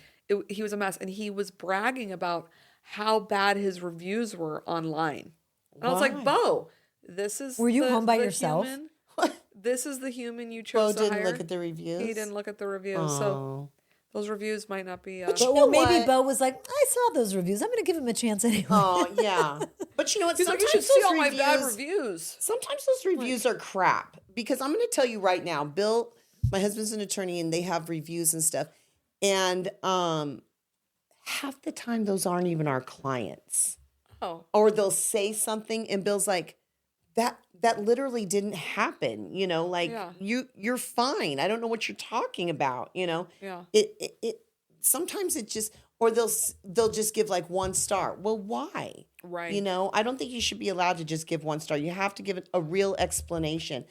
he was a mess. And he was bragging about how bad his reviews were online. And I was like, Bo, this is Were you home by yourself? human- this is the human you Bo chose to didn't hire. look at the reviews. He didn't look at the reviews, so those reviews might not be. But you But know well, maybe what? Bo was like, I saw those reviews. I'm going to give him a chance anyway. Oh yeah, but you know what? He's like, Sometimes you should see those all my bad reviews. reviews. Sometimes those reviews are crap because I'm going to tell you right now, Bill, my husband's an attorney and they have reviews and stuff. And half the time those aren't even our clients. Oh, Or they'll say something and Bill's like, that literally didn't happen, you know, like Yeah. you're fine. I don't know what you're talking about, you know. yeah. It sometimes it just or they'll just give like 1 star. Well, why? Right. You know, I don't think you should be allowed to just give 1 star. You have to give it a real explanation.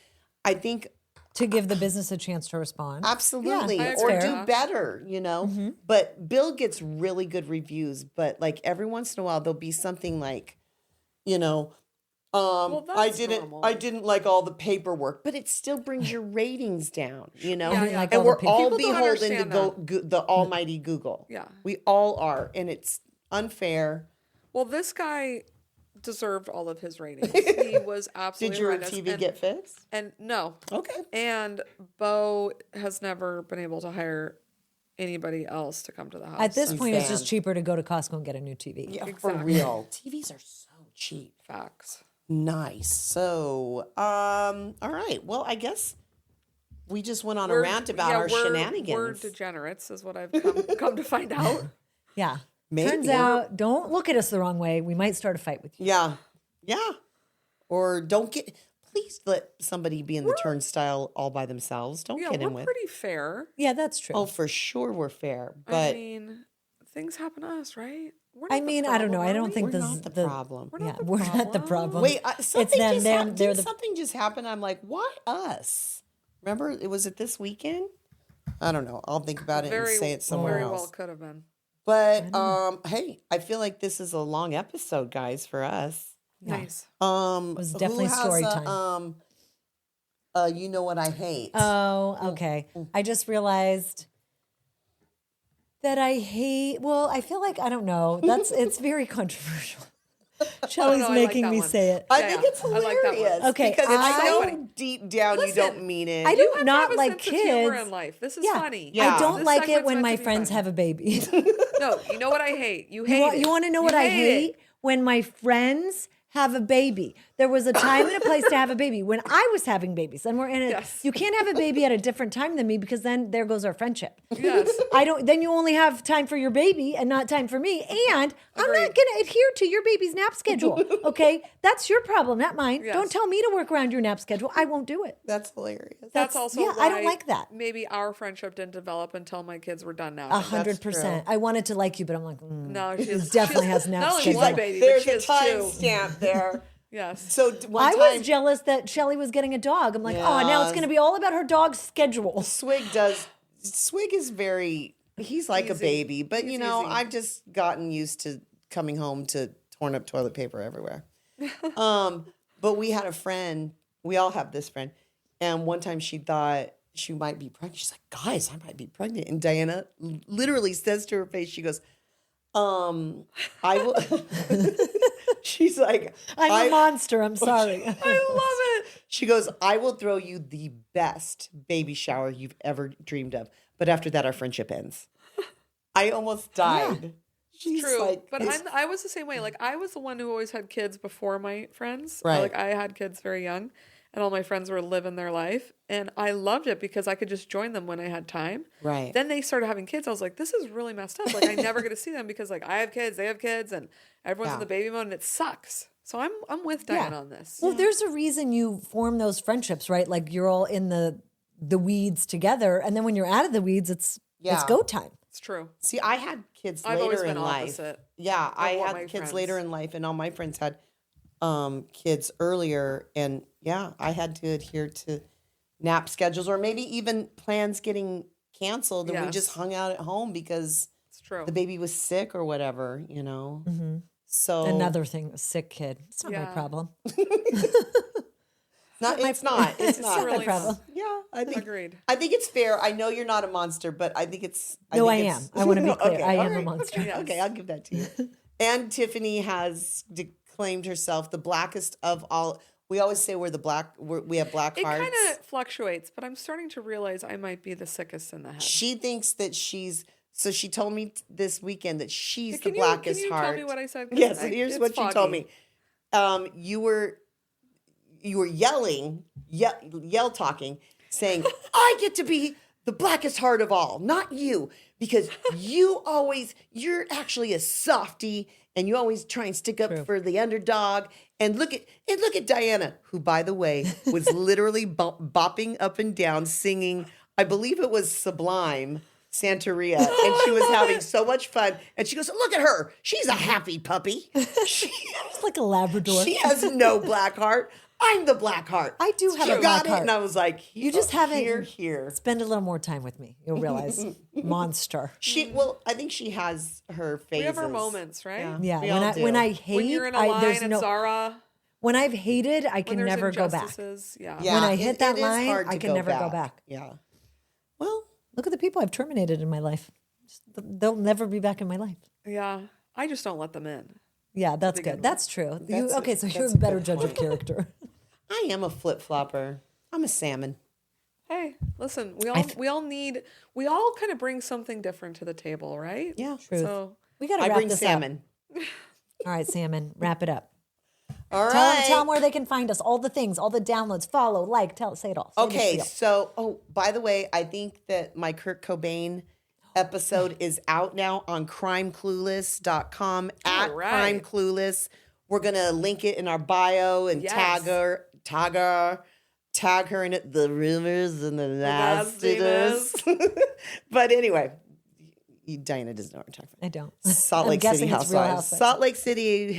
I think To give the business a chance to respond. absolutely I or agree. do better, you know. But Bill gets really good reviews, but like every once in a while there'll be something like, you know, I that's normal. didn't like all the paperwork, but it still brings your ratings down, you know. Yeah, yeah. Like And all the we're people. all People don't beholden to understand the almighty Google. Yeah. We all are, and it's unfair. Well, this guy deserved all of his ratings. He was absolutely Did your horrendous. TV and, get fixed? And no. Okay. And Bo has never been able to hire anybody else to come to the house. At this since point, it's Fan. just cheaper to go to Costco and get a new TV. Yeah, for Exactly. real. TVs are so cheap. Facts. Nice. So, all right. Well, I guess we just went on a rant about our shenanigans. We're degenerates, is what I've come to find out. Yeah. Maybe. Turns out, don't look at us the wrong way. We might start a fight with you. Yeah. Yeah. Or please let somebody be in the turnstile all by themselves. Don't Yeah, get in we're with. pretty fair. Yeah, that's true. Oh, for sure we're fair. I But mean, things happen to us, right? We're I not the mean, I don't know. problem, I are don't we? think we're this not is the the problem. We're not Yeah, the we're not the problem. problem. Wait, something them. just They're- happened. they're Didn't the- something just happen? I'm like, why us? Remember, was it this weekend? I don't know. I'll think about it and say it somewhere very else. well could have been. But hey, I feel like this is a long episode, guys, for us. Nice. It was definitely who has story a, time. You know what I hate? Oh, okay. I just realized that I hate. Well, I feel like I don't know. It's very controversial. Shelley's I like making that me one. say it. I Yeah, think yeah. it's I like that one. hilarious. Okay, because I- know deep down you don't mean it. I You do have to not have a like sense of humor kids. in life. This is Yeah. funny. Yeah. I don't This like it segment's when meant my to be friends funny. have a baby. No, you know what I hate? You hate You want to know You what I hate hate? it. When my friends have a baby. There was a time and a place to have a baby when I was having babies. And we're in it. Yes. You can't have a baby at a different time than me because then there goes our friendship. Yes. Then you only have time for your baby and not time for me. And I'm not Agreed. going to adhere to your baby's nap schedule. Okay? That's your problem, not mine. Yes. Don't tell me to work around your nap schedule. I won't do it. That's hilarious. That's also yeah, why I don't like that. Maybe our friendship didn't develop until my kids were done now. 100%. I wanted to like you, but I'm like, No, she definitely has nap not only schedule. one baby, There's but she a has time two. stamp there. Yes. So one I time, was jealous that Shelley was getting a dog. I'm like, oh, now it's Yeah. going to be all about her dog's schedule. Swig is he's like a Easy. baby, but He's you know, easy. I've just gotten used to coming home to torn up toilet paper everywhere. But we had a friend, we all have this friend, and one time she thought she might be pregnant. She's like, guys, I might be pregnant. And Diana literally says to her face, she goes, I will. She's like, I'm a monster. I'm sorry. I love it. She goes, I will throw you the best baby shower you've ever dreamed of. But after that, our friendship ends. I almost died. She's True. like, But it's- I was the same way. Like, I was the one who always had kids before my friends. Right. Like, I had kids very young, and all my friends were living their life. And I loved it because I could just join them when I had time. Right. Then they started having kids. I was like, this is really messed up. Like, I never get to see them because, like, I have kids, they have kids, and everyone's in Yeah. the baby mode, and it sucks. So I'm with Diane on this. Well, there's a reason you form those friendships, right? Like you're all in the weeds together, and then when you're out of the weeds, it's Yeah. go time. It's true. See, I had kids I've always later been in life. opposite Yeah, I what had my kids friends- later in life, and all my friends had kids earlier. And yeah, I had to adhere to nap schedules or maybe even plans getting canceled. And we Yes. just hung out at home because It's true. the baby was sick or whatever, you know? So Another thing, a sick kid. It's not my Yeah. problem. it's not. It's It's not. not my really problem. Yeah, I think Agreed. I think it's fair. I know you're not a monster, but I think it's. No, I think am. it's- I wanna be clear. Okay, I all am a right, monster. Okay, Yes. okay, I'll give that to you. And Tiffany has declaimed herself the blackest of all. We always say we have black It hearts. kind of fluctuates, but I'm starting to realize I might be the sickest in the head. She thinks that so she told me this weekend that she's the Can blackest you heart. tell me what I said? 'Cause Yes, here's it's what she told foggy. me. You were yelling, yell talking, saying, I get to be the blackest heart of all, not you, because you're actually a softie and you always try and stick up for the underdog. And look at Diana, who, by the way, was literally bopping up and down singing, I believe it was Sublime, Santeria, and she was having so much fun. And she goes, look at her. She's a happy puppy. It's like a Labrador. She has no black heart. I'm the black heart. I do have She a got black it, heart. and I was like, You just haven't here. spend a little more time with me. You'll realize, monster. I think she has her phases. We have our moments, right? Yeah, We all do. when I hate, When you're in a line there's at no. Zara, When I've hated, I when can there's never go back. injustices, yeah. Yeah, When I hit that is line, hard I to can never go back. Yeah. Well, Look at the people I've terminated in my life. They'll never be back in my life. Yeah. I just don't let them in. Yeah, that's begin good. with. That's true. So you're that's a a better good judge of point. character. I am a flip flopper. I'm a salmon. Hey, listen, we all kind of bring something different to the table, right? Yeah. Truth. So We got to I wrap bring this salmon. up. All right, Salmon, wrap it up. All Tell right. them where they can find us, all the things, all the downloads, follow, like, say it all. Say the Okay, spiel. so by the way, I think that my Kurt Cobain episode is out now on crimeclueless.com at right. crimeclueless. We're gonna link it in our bio and Yes. tag her in it. The rumors and the nastiness. nastiness. But anyway, Diana doesn't know what I'm talking about. I don't. Salt I'm Lake City guessing it's Real Housewives. Housewives. Salt Lake City,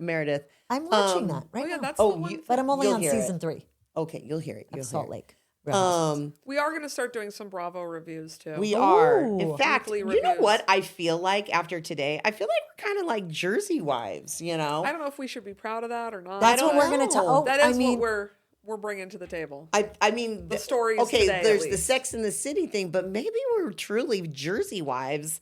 Meredith. I'm watching that right oh yeah, now. that's the Oh, one. But I'm only you'll on hear season it. 3 Okay, you'll hear it. of You'll Salt hear it. Lake. Real Housewives. We are going to start doing some Bravo reviews too. We are. In Ooh. fact, Weekly you know reviews. what I feel like after today? I feel like we're kind of like Jersey wives, you know? I don't know if we should be proud of that or not. That's don't what we're going to know. talk. Oh, That I is mean, what we're bringing to the table. I mean, The stories okay, today, at there's the least. Sex in the City thing, but maybe we're truly Jersey wives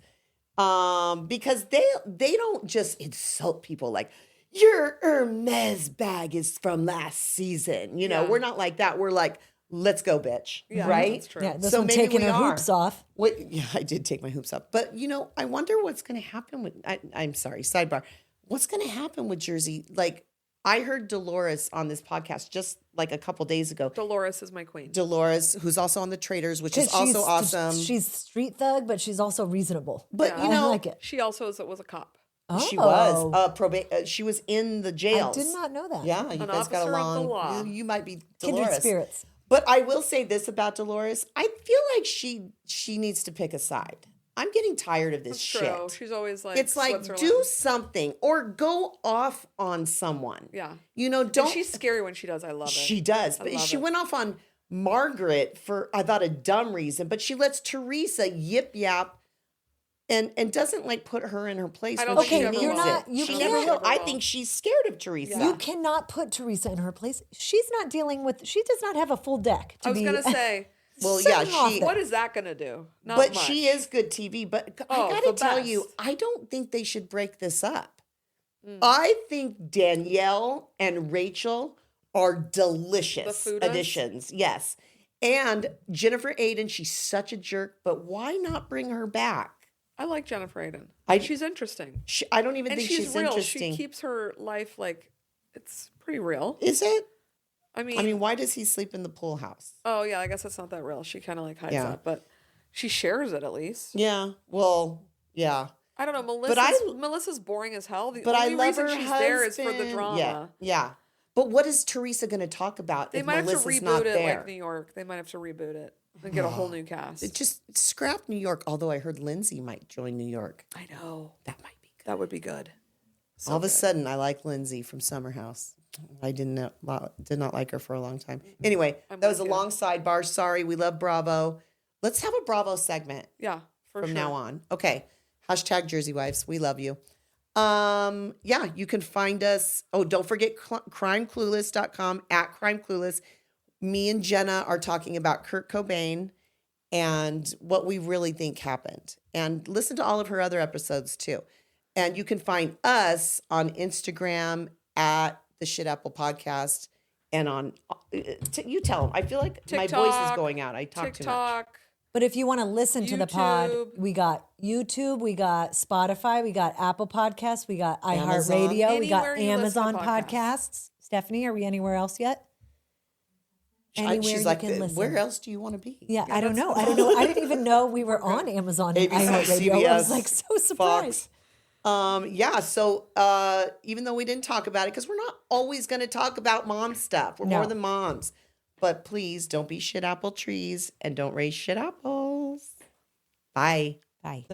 because they don't just insult people like, your Hermes bag is from last season. You know, Yeah. we're not like that. We're like, let's go, bitch. Yeah, right? that's true. yeah, this So one maybe taking we her are. hoops off. Wait, yeah, I did take my hoops off. But, you know, I wonder what's going to happen with, I'm sorry, sidebar. What's going to happen with Jersey? Like, I heard Dolores on this podcast just like a couple days ago. Dolores is my queen. Dolores, who's also on The Traders, which is 'Cause also she's- awesome. She's street thug, but she's also reasonable. But, Yeah. you I know, like it. She also was a cop. she Oh. was she was in the jails. I did not know that. Yeah, you An guys got officer of the along. law. You might be Kindred Dolores. spirits. But I will say this about Dolores. I feel like she needs to pick a side. I'm getting tired of this That's shit. true. She's always like, It's like Switzerland. do something or go off on someone. Yeah. You know, And don't she's scary when she does. I love it. she does. I But love she it. went off on Margaret for I thought a dumb reason, but she lets Teresa yip yap and doesn't like put her in her place I don't when think she she ever needs will. it. You she can't- never will. Never I will. think she's scared of Teresa. You cannot put Teresa in her place. She's not dealing with. She does not have a full deck. I was gonna say, Well, yeah, Setting off she there. what is that gonna do? Not but much. she is good TV. But Oh, I gotta the tell you, best. I don't think they should break this up. Mm. I think Danielle and Rachel are delicious The foodies? additions. Yes. And Jennifer Aiden, she's such a jerk, but why not bring her back? I like Jennifer Aiden. I- She's interesting. I don't even And think she's she's real. interesting. She keeps her life like it's pretty real. Is it? I mean, I mean, why does he sleep in the pool house? oh yeah, I guess it's not that real. She kind of like hides Yeah. that, but she shares it at least. Yeah. Well, yeah. I don't know. Melissa's boring as hell. The But I only love reason her she's husband. there is for the drama. Yeah. Yeah. But what is Teresa going to talk about They if might have to Melissa's not reboot it there? like New York. They might have to reboot it and get a whole new cast. Just scrap New York. Although I heard Lindsay might join New York. I know. That might be good. That would be good. So All of a good. sudden, I like Lindsay from Summer House. I did not like her for a long time. Anyway, that was a with you. long sidebar. Sorry, we love Bravo. Let's have a Bravo segment Yeah, for from sure. now on. Okay. Hashtag Jersey Wives. We love you. Yeah, you can find us. Oh, don't forget crimeclueless.com at crimeclueless. Me and Jenna are talking about Kurt Cobain and what we really think happened. And listen to all of her other episodes too. And you can find us on Instagram at the Shit Apple Podcast and on, you tell them. I feel like my voice is TikTok, going out. I talk too much. TikTok. But if you want to listen to the pod, YouTube. we got YouTube, we got Spotify, we got Apple Podcasts, we got Amazon. iHeartRadio, we got Anywhere you listen to Amazon podcasts. Stephanie, are we anywhere else yet? Anywhere She's you like, can listen. where else do you want to be? Yeah, I don't know. I didn't even know we were on Amazon and ABC, iHeartRadio. I was CBS, like so surprised. Fox. Yeah. So even though we didn't talk about it, because we're not always going to talk about mom stuff. We're more than moms. But please don't be shit apple trees and don't raise shit apples. Bye. Bye.